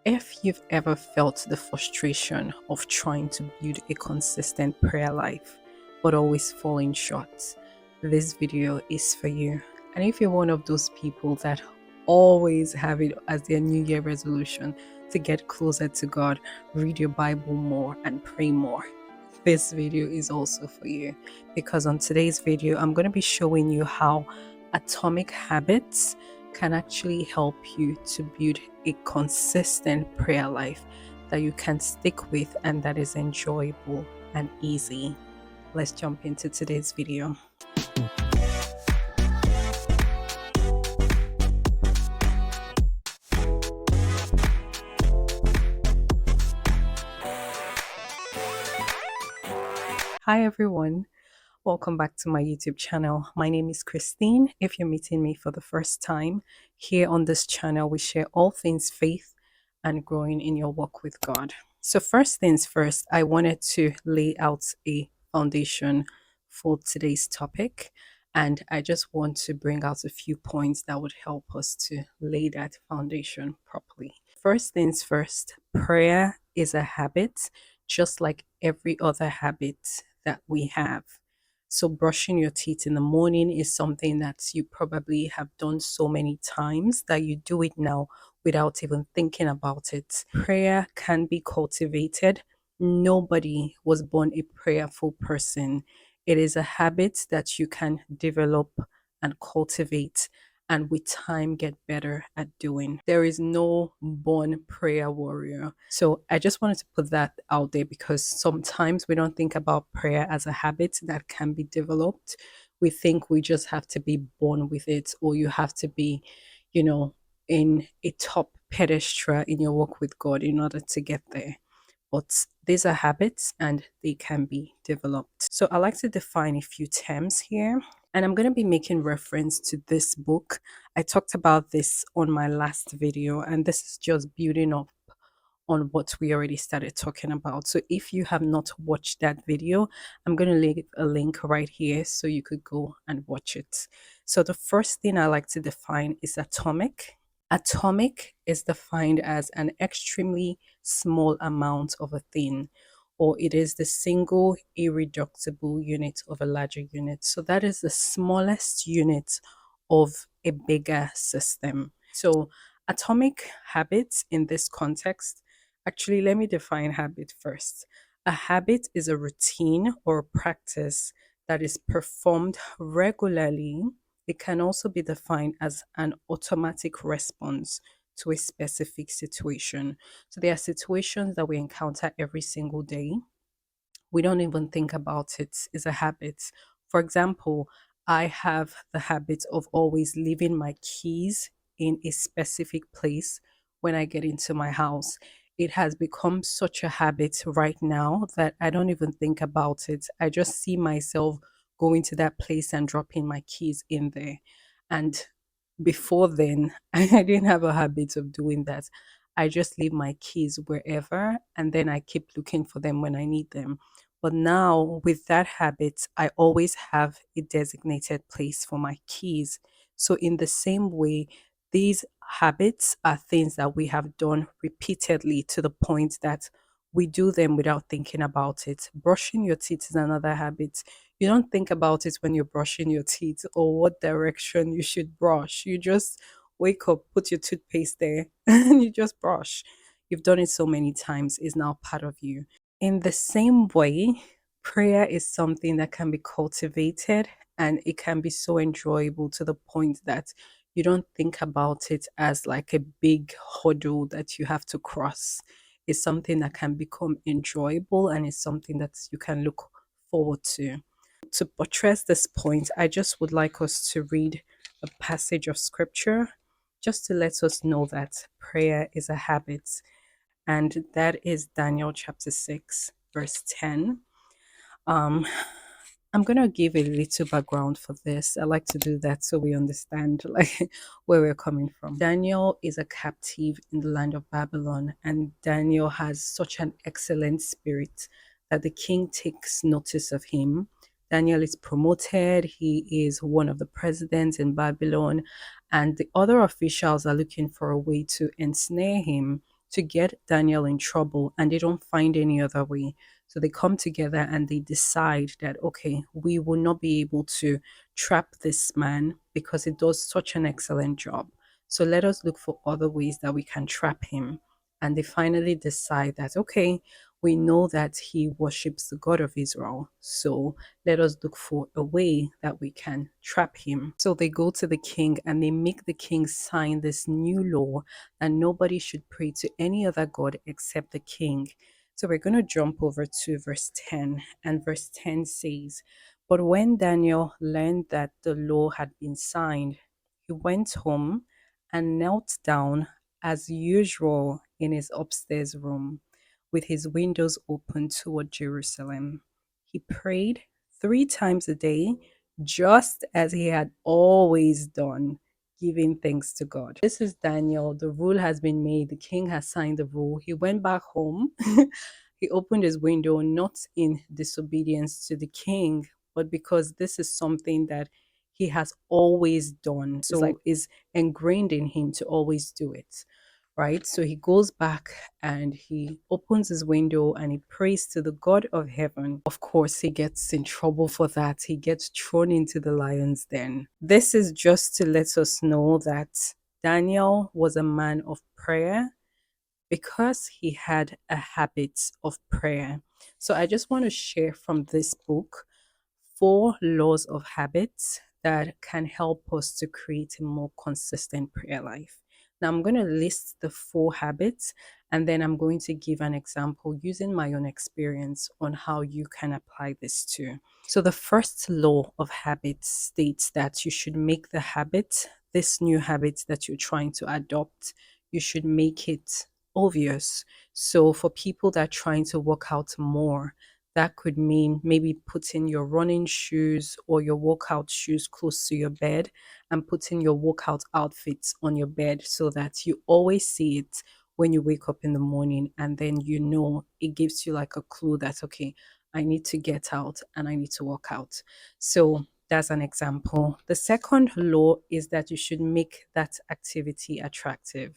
If you've ever felt the frustration of trying to build a consistent prayer life but always falling short, this video is for you. And if you're one of those people that always have it as their New Year resolution to get closer to God, read your Bible more, and pray more, this video is also for you. Because on today's video, I'm going to be showing you how atomic habits can actually help you to build a consistent prayer life that you can stick with and that is enjoyable and easy. Let's jump into today's video. Hi everyone, welcome back to my YouTube channel. My name is Christine. If you're meeting me for the first time, here on this channel we share all things faith and growing in your walk with God. So first things first, I wanted to lay out a foundation for today's topic, and I just want to bring out a few points that would help us to lay that foundation properly. First things first, prayer is a habit just like every other habit that we have. So, brushing your teeth in the morning is something that you probably have done so many times that you do it now without even thinking about it. Prayer can be cultivated. Nobody was born a prayerful person. It is a habit that you can develop and cultivate, and with time get better at doing. There is no born prayer warrior. So I just wanted to put that out there because sometimes we don't think about prayer as a habit that can be developed. We think we just have to be born with it, or you have to be, in a top pedestal in your walk with God in order to get there. But these are habits and they can be developed. So I like to define a few terms here. And I'm going to be making reference to this book. I talked about this on my last video, and this is just building up on what we already started talking about. So if you have not watched that video, I'm going to leave a link right here so you could go and watch it. So the first thing I like to define is atomic. Atomic is defined as an extremely small amount of a thing, or it is the single irreducible unit of a larger unit. So that is the smallest unit of a bigger system. So atomic habits in this context, actually, let me define habit first. A habit is a routine or a practice that is performed regularly. It can also be defined as an automatic response to a specific situation. So there are situations that we encounter every single day. We don't even think about it. It's a habit. For example, I have the habit of always leaving my keys in a specific place when I get into my house. It has become such a habit right now that I don't even think about it. I just see myself going to that place and dropping my keys in there. And before then, I didn't have a habit of doing that. I just leave my keys wherever and then I keep looking for them when I need them. But now, with that habit, I always have a designated place for my keys. So, in the same way, these habits are things that we have done repeatedly to the point that we do them without thinking about it. Brushing your teeth is another habit. You don't think about it when you're brushing your teeth or what direction you should brush. You just wake up, put your toothpaste there, and you just brush. You've done it so many times, it's now part of you. In the same way, prayer is something that can be cultivated and it can be so enjoyable to the point that you don't think about it as like a big hurdle that you have to cross. It's something that can become enjoyable and it's something that you can look forward to. To buttress this point, I just would like us to read a passage of scripture just to let us know that prayer is a habit, and that is Daniel chapter 6, verse 10. Um, I'm gonna give a little background for this. I like to do that so we understand like where we're coming from. Daniel is a captive in the land of Babylon, and Daniel has such an excellent spirit that the king takes notice of him. Daniel is promoted, he is one of the presidents in Babylon, and the other officials are looking for a way to ensnare him to get Daniel in trouble, and they don't find any other way. So they come together and they decide that, okay, we will not be able to trap this man because he does such an excellent job. So let us look for other ways that we can trap him. And they finally decide that, okay, we know that he worships the God of Israel. So let us look for a way that we can trap him. So they go to the king and they make the king sign this new law that nobody should pray to any other God except the king. So we're going to jump over to verse 10, and verse 10 says, "But when Daniel learned that the law had been signed, he went home and knelt down as usual in his upstairs room with his windows open toward Jerusalem. He prayed 3 times a day, just as he had always done, giving thanks to God." This is Daniel. The rule has been made. The king has signed the rule. He went back home. He opened his window, not in disobedience to the king, but because this is something that he has always done. So like is ingrained in him to always do it. Right? So he goes back and he opens his window and he prays to the God of heaven. Of course, he gets in trouble for that. He gets thrown into the lion's den. This is just to let us know that Daniel was a man of prayer because he had a habit of prayer. So I just want to share from this book 4 laws of habits that can help us to create a more consistent prayer life. Now, I'm going to list the 4 habits and then I'm going to give an example using my own experience on how you can apply this too. So, the first law of habits states that you should make the habit, this new habit that you're trying to adopt, you should make it obvious. So, for people that are trying to work out more, that could mean maybe putting your running shoes or your workout shoes close to your bed and putting your workout outfits on your bed so that you always see it when you wake up in the morning. And then you know it gives you like a clue that, okay, I need to get out and I need to work out. So that's an example. The second law is that you should make that activity attractive.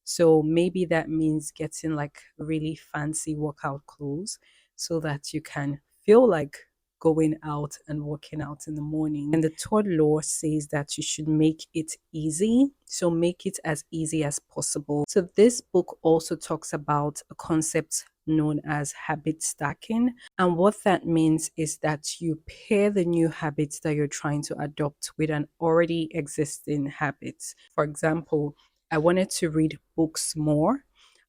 So maybe that means getting like really fancy workout clothes so that you can feel like going out and working out in the morning. And the third law says that you should make it easy. So make it as easy as possible. So this book also talks about a concept known as habit stacking. And what that means is that you pair the new habits that you're trying to adopt with an already existing habit. For example, I wanted to read books more.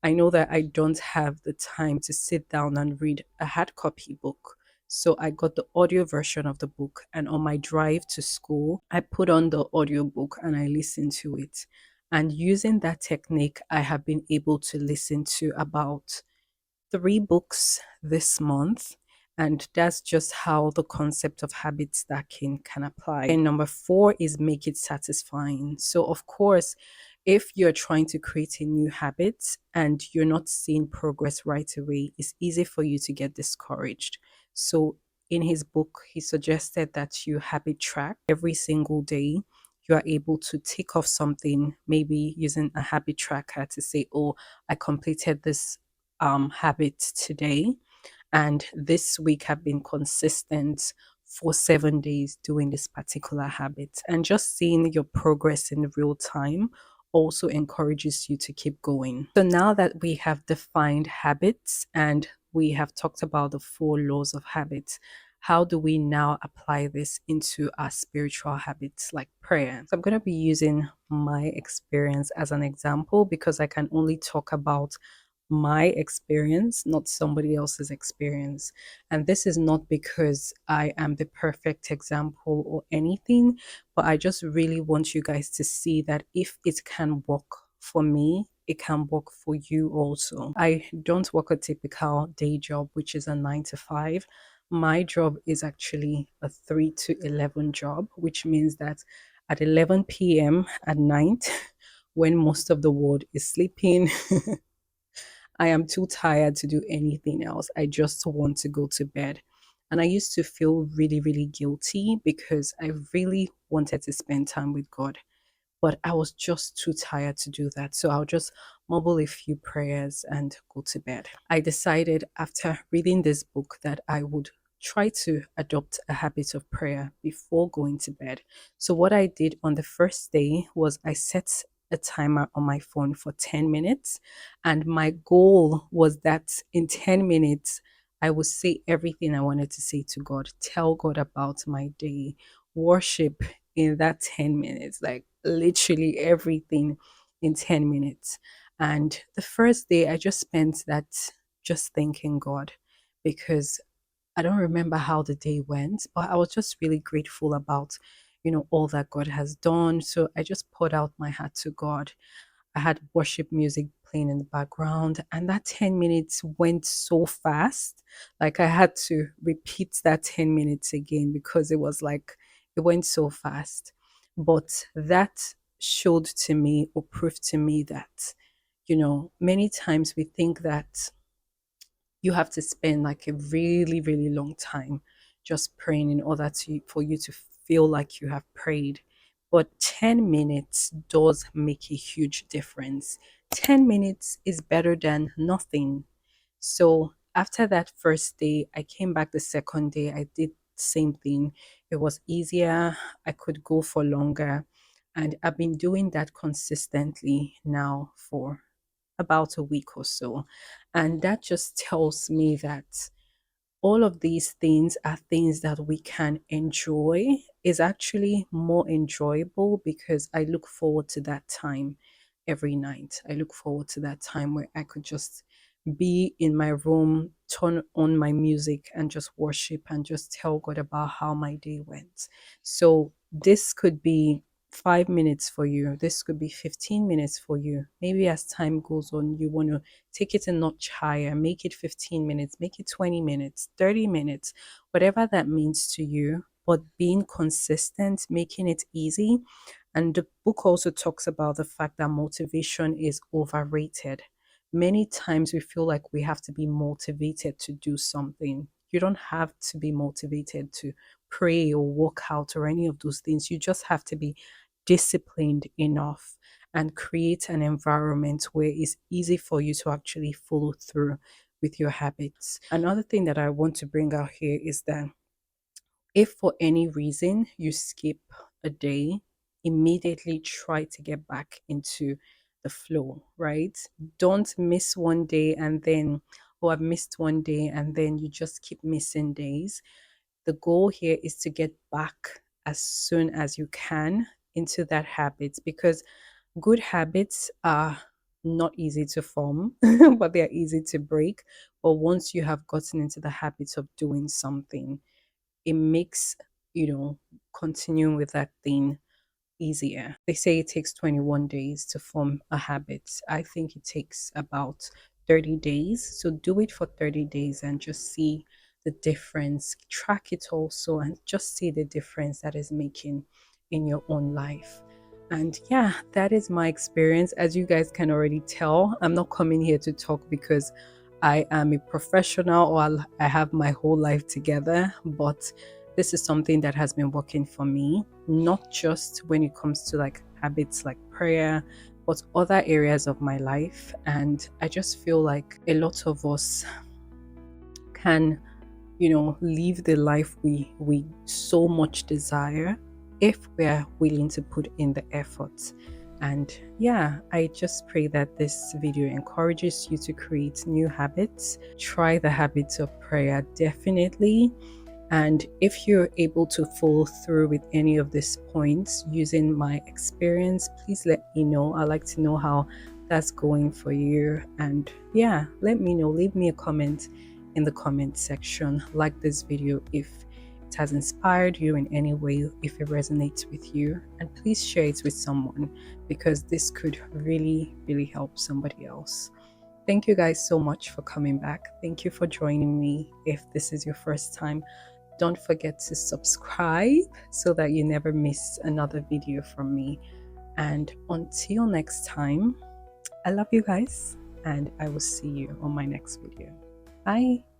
I know that I don't have the time to sit down and read a hard copy book. So I got the audio version of the book, and on my drive to school, I put on the audio book and I listened to it. And using that technique, I have been able to listen to about 3 books this month. And that's just how the concept of habit stacking can apply. And number 4 is make it satisfying. So, of course, if you're trying to create a new habit and you're not seeing progress right away, it's easy for you to get discouraged. So, in his book, he suggested that you habit track every single day. You are able to tick off something, maybe using a habit tracker to say, oh, I completed this habit today, and this week have been consistent for 7 days doing this particular habit. And just seeing your progress in real time also encourages you to keep going. So now that we have defined habits and we have talked about the 4 laws of habits, how do we now apply this into our spiritual habits like prayer? So I'm going to be using my experience as an example because I can only talk about my experience, not somebody else's experience. And this is not because I am the perfect example or anything, but I just really want you guys to see that if it can work for me, it can work for you also. I don't work a typical day job, which is a 9 to 5. My job is actually a 3 to 11 job, which means that at 11 p.m. at night, when most of the world is sleeping, I am too tired to do anything else. I just want to go to bed. And I used to feel really, really guilty because I really wanted to spend time with God. but I was just too tired to do that. So I'll just mumble a few prayers and go to bed. I decided after reading this book that I would try to adopt a habit of prayer before going to bed. So what I did on the first day was I set a timer on my phone for 10 minutes, and my goal was that in 10 minutes I would say everything I wanted to say to God, tell God about my day, worship in that 10 minutes, like literally everything in 10 minutes. And the first day, I just spent that just thanking God, because I don't remember how the day went, but I was just really grateful about, all that God has done. So I just poured out my heart to God. I had worship music playing in the background, and that 10 minutes went so fast. Like I had to repeat that 10 minutes again because it was like it went so fast. But that showed to me or proved to me that, many times we think that you have to spend like a really, really long time just praying in order for you to feel like you have prayed. But 10 minutes does make a huge difference. 10 minutes is better than nothing. So after that first day, I came back the second day. I did same thing. It was easier. I could go for longer. And I've been doing that consistently now for about a week or so. And that just tells me that all of these things are things that we can enjoy, is actually more enjoyable because I look forward to that time every night. I look forward to that time where I could just be in my room, turn on my music, and just worship and just tell God about how my day went. So this could be 5 minutes for you. This could be 15 minutes for you. Maybe as time goes on, you want to take it a notch higher, make it 15 minutes, make it 20 minutes, 30 minutes, whatever that means to you. But being consistent, making it easy. And the book also talks about the fact that motivation is overrated. Many times we feel like we have to be motivated to do something. You don't have to be motivated to pray or work out or any of those things. You just have to be disciplined enough and create an environment where it's easy for you to actually follow through with your habits. Another thing that I want to bring out here is that if for any reason you skip a day, immediately try to get back into the flow, right? Don't miss one day and then, oh, I've missed one day, and then you just keep missing days. The goal here is to get back as soon as you can into that habit, because good habits are not easy to form, but they're easy to break. But once you have gotten into the habit of doing something, it makes, continuing with that thing easier. They say it takes 21 days to form a habit. I think it takes about 30 days. So do it for 30 days and just see the difference. Track it also and just see the difference that is making in your own life. And yeah, that is my experience. As you guys can already tell, I'm not coming here to talk because I am a professional or I have my whole life together, but this is something that has been working for me, not just when it comes to like habits like prayer, but other areas of my life. And I just feel like a lot of us can, live the life we so much desire if we're willing to put in the effort. And yeah, I just pray that this video encourages you to create new habits. Try the habits of prayer, definitely. And if you're able to follow through with any of these points using my experience, please let me know. I like to know how that's going for you. And yeah, let me know. Leave me a comment in the comment section. Like this video if it has inspired you in any way, if it resonates with you. And please share it with someone, because this could really, really help somebody else. Thank you guys so much for coming back. Thank you for joining me. If this is your first time, don't forget to subscribe so that you never miss another video from me. And until next time, I love you guys, and I will see you on my next video. Bye.